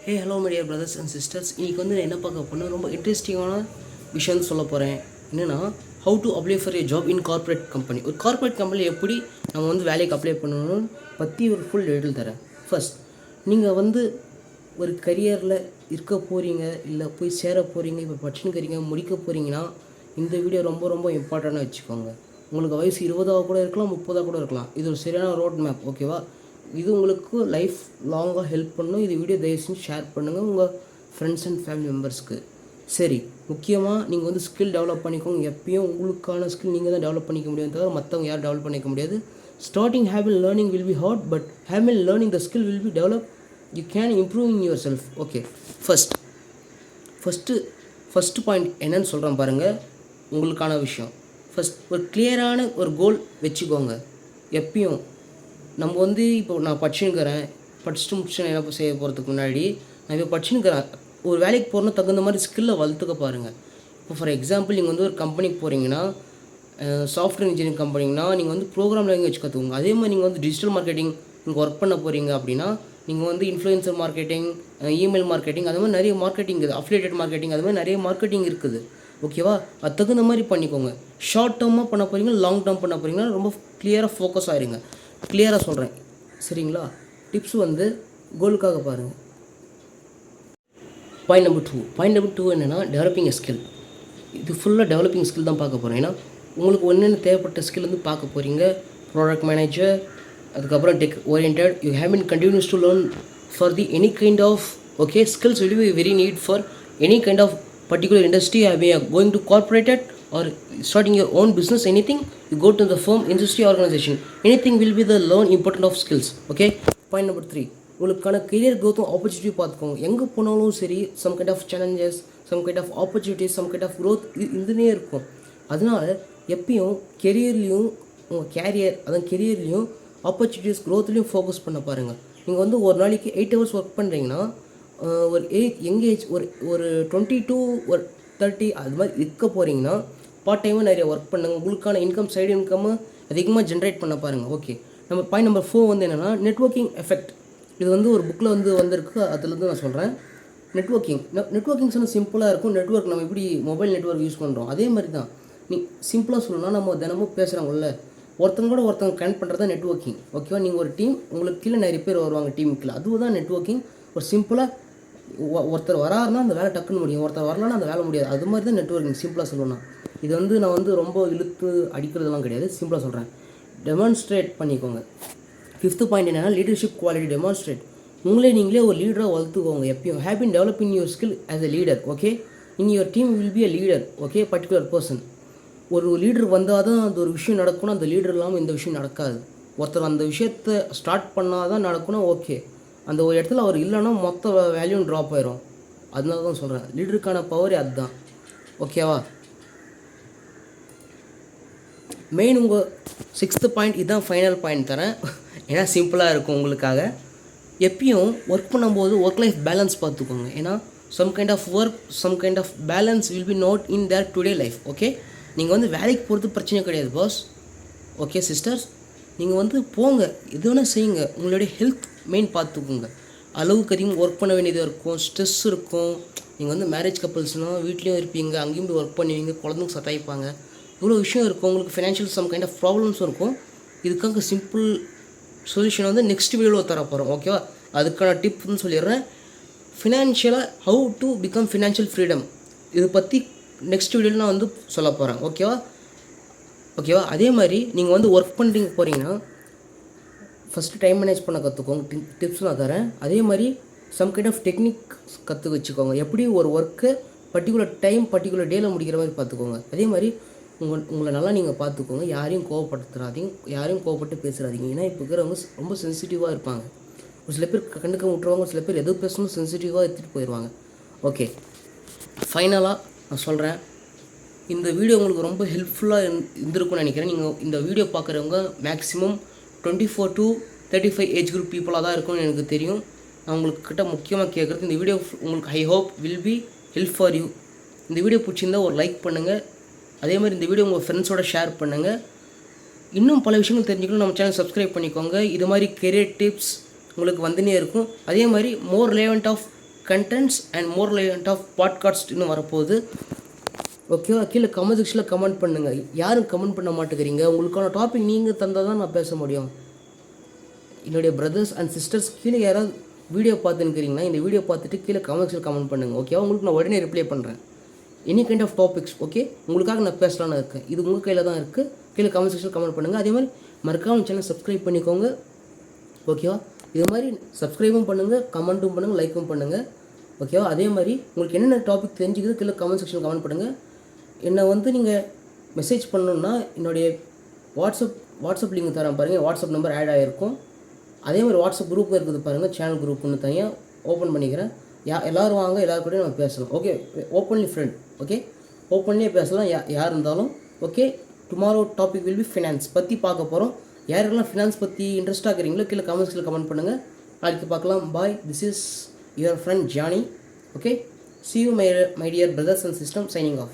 Hey hello my dear brothers and sisters. இன்றைக்கி வந்து நான் என்ன பார்க்க போனால் ரொம்ப இன்ட்ரெஸ்டிங்கான விஷயம்னு சொல்ல போகிறேன். என்னென்னா, how to apply for a job in corporate company. ஒரு கார்ப்பரேட் கம்பெனியில் எப்படி நம்ம வந்து வேலைக்கு அப்ளை பண்ணணும்னு பற்றி ஒரு ஃபுல் டீட்டெயில் தரேன். ஃபர்ஸ்ட், நீங்கள் வந்து ஒரு கரியரில் இருக்க போகிறீங்க, இல்லை போய் சேர போகிறீங்க, இப்போ படிச்சுன்னுக்கிறீங்க, முடிக்க போகிறீங்கன்னா இந்த வீடியோ ரொம்ப ரொம்ப இம்பார்ட்டண்ட்டாக வச்சுக்கோங்க. உங்களுக்கு வயசு 20 கூட இருக்கலாம், 30 கூட இருக்கலாம். இது ஒரு சரியான ரோட் மேப், ஓகேவா? இது உங்களுக்கு லைஃப் லாங்காக ஹெல்ப் பண்ணும். இது வீடியோ தயவு செஞ்சு ஷேர் பண்ணுங்கள் உங்கள் ஃப்ரெண்ட்ஸ் அண்ட் ஃபேமிலி மெம்பர்ஸ்க்கு. சரி, முக்கியமாக நீங்கள் வந்து ஸ்கில் டெவலப் பண்ணிக்கோங்க. எப்பயும் உங்களுக்கான ஸ்கில் நீங்கள் தான் டெவலப் பண்ணிக்க முடியும், தவிர மற்றவங்க யாரும் டெவலப் பண்ணிக்க முடியாது. Starting habit learning will be hard, but habit learning the skill will be develop. You can improve in your self. Okay, first point என்னன்னு சொல்கிறேன் பாருங்கள், உங்களுக்கான விஷயம். ஃபஸ்ட், ஒரு கிளியரான ஒரு கோல் வச்சுக்கோங்க. எப்பயும் நம்ம வந்து இப்போ நான் படிச்சுட்டு முடிச்சு என்ன செய்ய போகிறதுக்கு முன்னாடி நான் இப்போ படிச்சுன்னுக்கிறேன். ஒரு வேலைக்கு போகிறோன்னா தகுந்த மாதிரி ஸ்கில்லை வளர்த்துக்க பாருங்கள். இப்போ ஃபார் எக்ஸாம்பிள், நீங்கள் வந்து ஒரு கம்பெனிக்கு போகிறீங்கன்னா, சாஃப்ட்வேர் இன்ஜினியரிங் கம்பெனிங்கன்னா நீங்கள் வந்து ப்ரோக்ராம் லாங்குவேஜ் கற்றுக்கோங்க. அதே மாதிரி நீங்கள் வந்து டிஜிட்டல் மார்க்கெட்டிங் நீங்கள் ஒர்க் பண்ண போகிறீங்க அப்படின்னா, நீங்கள் வந்து இன்ஃப்ளூயன்சர் மார்க்கெட்டிங், இமெயில் மார்க்கெட்டிங், அது மாதிரி நிறைய மார்க்கெட்டிங் இருக்குது. அஃபிலியேட்டட் மார்க்கெட்டிங், அது மாதிரி நிறைய மார்க்கெட்டிங் இருக்குது, ஓகேவா? அது தகுந்த மாதிரி பண்ணிக்கோங்க. ஷார்ட் டேர்மாக பண்ண போகிறீங்க, லாங் டேர்ம் பண்ண போகிறீங்கன்னா ரொம்ப கிளியராக ஃபோக்கஸ் ஆகிருங்க. கிளியராக சொல்கிறேன், சரிங்களா? டிப்ஸ் வந்து கோலுக்காக பாருங்கள். பாயிண்ட் நம்பர் டூ என்னென்னா, டெவலப்பிங் எ ஸ்கில். இது ஃபுல்லாக டெவலப்பிங் ஸ்கில் தான் பார்க்க போகிறோம். ஏன்னா உங்களுக்கு என்னென்ன தேவைப்பட்ட ஸ்கில் வந்து பார்க்க போகிறீங்க. ப்ராடக்ட் மேனேஜர், அதுக்கப்புறம் tech oriented. You have been continuous to learn for the any kind of okay skills will be very need for any kind of particular industry. Are you going to corporate or starting your own business, anything, you go to the firm, industry, organization, anything will be the learn important of skills. Okay, point number 3, உங்களுக்கான career growth opportunity பார்த்துக்கோங்க. எங்கே போனாலும் சரி, some kind of challenges, some kind of opportunities, some kind of growth இருந்துனே இருக்கும். அதனால எப்பயும் கெரியர்லேயும் உங்கள் கெரியர்லேயும் opportunities க்ரோத்லேயும் focus பண்ண பாருங்கள். நீங்கள் வந்து ஒரு நாளைக்கு 8 hours ஒர்க் பண்ணுறீங்கன்னா, ஒரு யங் ஏஜ் ஒரு 20 to 30 அது மாதிரி இருக்க போகிறீங்கன்னா, பார்ட் டைமாக நிறைய ஒர்க் பண்ணுங்கள். உங்களுக்கான சைடு இன்கம்மை அதிகமாக ஜென்ரேட் பண்ண பாருங்கள். ஓகே, நம்ம பாயிண்ட் நம்பர் 4 வந்து என்னென்னா, நெட்வொர்க்கிங் எஃபெக்ட். இது வந்து ஒரு புக்கில் வந்திருக்கு, அதுலேருந்து நான் சொல்கிறேன். நெட்வொர்க்கிங் சொன்னால் சிம்பிளாக இருக்கும். நெட்வொர்க் நம்ம எப்படி மொபைல் நெட்வொர்க் யூஸ் பண்ணுறோம், அதே மாதிரி தான். நீ சிம்பிளாக சொல்லணும்னா, நம்ம தினமும் பேசுகிறாங்கல்ல, ஒருத்தங்க கனெக்ட் பண்ணுறது தான் நெட்வொர்க்கிங், ஓகேவா? நீங்கள் ஒரு டீம், உங்களுக்கு கீழே நிறைய பேர் வருவாங்க டீமுக்குள்ள, அதுவும் தான் நெட்வொர்க்கிங். ஒரு சிம்பிளாக ஒருத்தர் வராருன்னா அந்த வேலை டக்குன்னு முடியும், ஒருத்தர் வரலான்னா அந்த வேலை முடியாது. அது மாதிரி தான் நெட்வொர்க்கிங், சிம்பிளாக சொல்லணும்னா. இது வந்து நான் வந்து ரொம்ப இழுத்து அடிக்கிறதுலாம் கிடையாது, சிம்பிளாக சொல்கிறேன். டெமான்ஸ்ட்ரேட் பண்ணிக்கோங்க. 5th பாயிண்ட் என்னென்னா, லீடர்ஷிப் குவாலிட்டி. டெமான்ஸ்ட்ரேட், நீங்களே ஒரு லீடராக வளர்த்துக்கோங்க. எப்பயும் have been developing your skill as a leader. Okay, in your team will be a leader. Okay, particular person. ஒரு லீடர் வந்தால் தான் அந்த ஒரு விஷயம் நடக்கணும். அந்த லீடர் இல்லாமல் இந்த விஷயம் நடக்காது. ஒருத்தர் அந்த விஷயத்தை ஸ்டார்ட் பண்ணால் தான் நடக்கணும். ஓகே, அந்த ஒரு இடத்துல அவர் இல்லைன்னா மொத்த வேல்யூவும் ட்ராப் ஆயிரும். அதனால தான் சொல்கிறேன், லீடருக்கான பவரே அதுதான், ஓகேவா? மெயின் உங்கள் 6th பாயிண்ட், இதுதான் ஃபைனல் பாயிண்ட் தரேன். ஏன்னா சிம்பிளாக இருக்கும் உங்களுக்காக. எப்பயும் ஒர்க் பண்ணும்போது ஒர்க் லைஃப் பேலன்ஸ் பார்த்துக்கோங்க. ஏன்னா some kind of work, some kind of balance will be not in their today life. Okay, நீங்கள் வந்து வேலைக்கு போகிறது பிரச்சனை கிடையாது பாஸ். ஓகே சிஸ்டர்ஸ், நீங்கள் வந்து போங்க, எது வேணால் செய்யுங்க. உங்களுடைய ஹெல்த் மெயின் பார்த்துக்கோங்க. அளவுக்கு அதிகம் ஒர்க் பண்ண வேண்டியதாக இருக்கும், ஸ்ட்ரெஸ் இருக்கும். நீங்கள் வந்து மேரேஜ் கப்பல்ஸ்னால் வீட்லேயும் இருப்பீங்க, அங்கேயும் போய் ஒர்க் பண்ணுவீங்க, குழந்தைங்க சத்தாயிப்பாங்க, இவ்வளோ விஷயம் இருக்கும். உங்களுக்கு ஃபினான்ஷியல் சம் கைண்ட் ஆஃப் ப்ராப்ளம்ஸும் இருக்கும். இதுக்காக சிம்பிள் சொல்யூஷன் வந்து நெக்ஸ்ட் வீடியோவில் தர போகிறோம், ஓகேவா? அதுக்கான டிப்னு சொல்லிடுறேன். ஃபினான்ஷியலாக how to become financial freedom, இது பற்றி நெக்ஸ்ட் வீடியோவில் நான் வந்து சொல்ல போகிறேன், ஓகேவா? அதே மாதிரி நீங்கள் வந்து ஒர்க் பண்ணுறீங்க போகிறீங்கன்னா, ஃபஸ்ட்டு டைம் மேனேஜ் பண்ண கற்றுக்கோங்க. டிப்ஸ் நான் தரேன். அதே மாதிரி சம் கைண்ட் ஆஃப் டெக்னிக் கற்று வச்சுக்கோங்க. எப்படி ஒரு ஒர்க்கு பர்டிகுலர் டைம் பர்டிகுலர் டேயில் முடிக்கிற மாதிரி பார்த்துக்கோங்க. அதே மாதிரி உங்களை நல்லா நீங்கள் பார்த்துக்கோங்க. யாரையும் கோவப்படுத்துறாதீங்க, யாரையும் கோவப்பட்டு பேசுகிறாதீங்க. ஏன்னா இப்போ இருக்கிறவங்க ரொம்ப சென்சிட்டிவாக இருப்பாங்க. ஒரு சில பேர் கண்டுக்க விட்டுருவாங்க, சில பேர் எது பேசணும் சென்சிட்டிவாக எடுத்துகிட்டு போயிடுவாங்க. ஓகே, ஃபைனலாக நான் சொல்கிறேன், இந்த வீடியோ உங்களுக்கு ரொம்ப ஹெல்ப்ஃபுல்லாக இருந்திருக்கும்னு நினைக்கிறேன். நீங்கள் இந்த வீடியோ பார்க்குறவங்க மேக்ஸிமம் 24 to 35 ஏஜ் குரூப் பீப்புளாக தான் இருக்கும்னு எனக்கு தெரியும். நான் உங்கள்கிட்ட முக்கியமாக கேட்குறது, இந்த வீடியோ உங்களுக்கு I hope will be help for you. இந்த வீடியோ பிடிச்சிருந்தால் ஒரு லைக் பண்ணுங்கள். அதே மாதிரி இந்த வீடியோ உங்கள் ஃப்ரெண்ட்ஸோட ஷேர் பண்ணுங்கள். இன்னும் பல விஷயங்கள் தெரிஞ்சுக்கணும், நம்ம சேனல் சப்ஸ்கிரைப் பண்ணிக்கோங்க. இது மாதிரி கெரியர் டிப்ஸ் உங்களுக்கு வந்துனே இருக்கும். அதே மாதிரி more relevant of contents and more kind of podcast இன்னும் வரப்போகுது. ஓகேவா? கீழே கமெண்ட் செக்ஷனில் கமெண்ட் பண்ணுங்கள். யாரும் கமெண்ட் பண்ண மாட்டேங்கிறீங்க. உங்களுக்கான டாபிக் நீங்கள் தந்தால் தான் நான் பேச முடியும். என்னுடைய பிரதர்ஸ் அண்ட் சிஸ்டர்ஸ் கீழே யாராவது வீடியோ பார்த்துன்னுக்கிறீங்கன்னா இந்த வீடியோ பார்த்துட்டு கீழே கமெண்ட் செக்ஷனில் கமெண்ட் பண்ணுங்கள். ஓகேவா? உங்களுக்கு நான் உடனே ரிப்ளை பண்ணுறேன். Any kind of topics okay உங்களுக்காக நான் பேசலான்னு இருக்கேன். இது உங்கள் கையில் தான் இருக்குது. கீழே கமெண்ட் செக்ஷனில் கமெண்ட் பண்ணுங்கள். அதே மாதிரி மறக்காம சேனல் சப்ஸ்கிரைப் பண்ணிக்கோங்க. ஓகேவா? இது மாதிரி சப்ஸ்கிரைபும் பண்ணுங்கள், கமெண்ட்டும் பண்ணுங்கள், லைக்கும் பண்ணுங்கள். ஓகேவா? அதே மாதிரி உங்களுக்கு என்னென்ன டாபிக் தெரிஞ்சுக்குது கீழே கமெண்ட் செக்ஷனில் கமெண்ட் பண்ணுங்கள். என்னை நீங்கள் மெசேஜ் பண்ணணுன்னா என்னுடைய வாட்ஸ்அப் லிங்க் தரேன் பாருங்கள். வாட்ஸ்அப் நம்பர் ஆட் ஆகிருக்கும். அதே மாதிரி வாட்ஸ்அப் குரூப் இருக்குது பாருங்கள். சேனல் குரூப்னு தனியாக ஓப்பன் பண்ணிக்கிறேன். எல்லோரும் வாங்க, எல்லோரும் கூட நம்ம பேசலாம். Okay, openly friend. ஓகே, ஓப்பன்லியே பேசலாம் யார் இருந்தாலும். Okay, tomorrow topic will be finance பற்றி பார்க்க போகிறோம். யாரெல்லாம் ஃபினான்ஸ் பற்றி இன்ட்ரெஸ்ட்டாக இருக்கிறீங்களோ கீழே கமெண்ட்ஸில் கமெண்ட் பண்ணுங்கள். நாளைக்கு பார்க்கலாம். Bye. This is your friend Johnny. Okay, see you my dear brothers and sisters, signing off.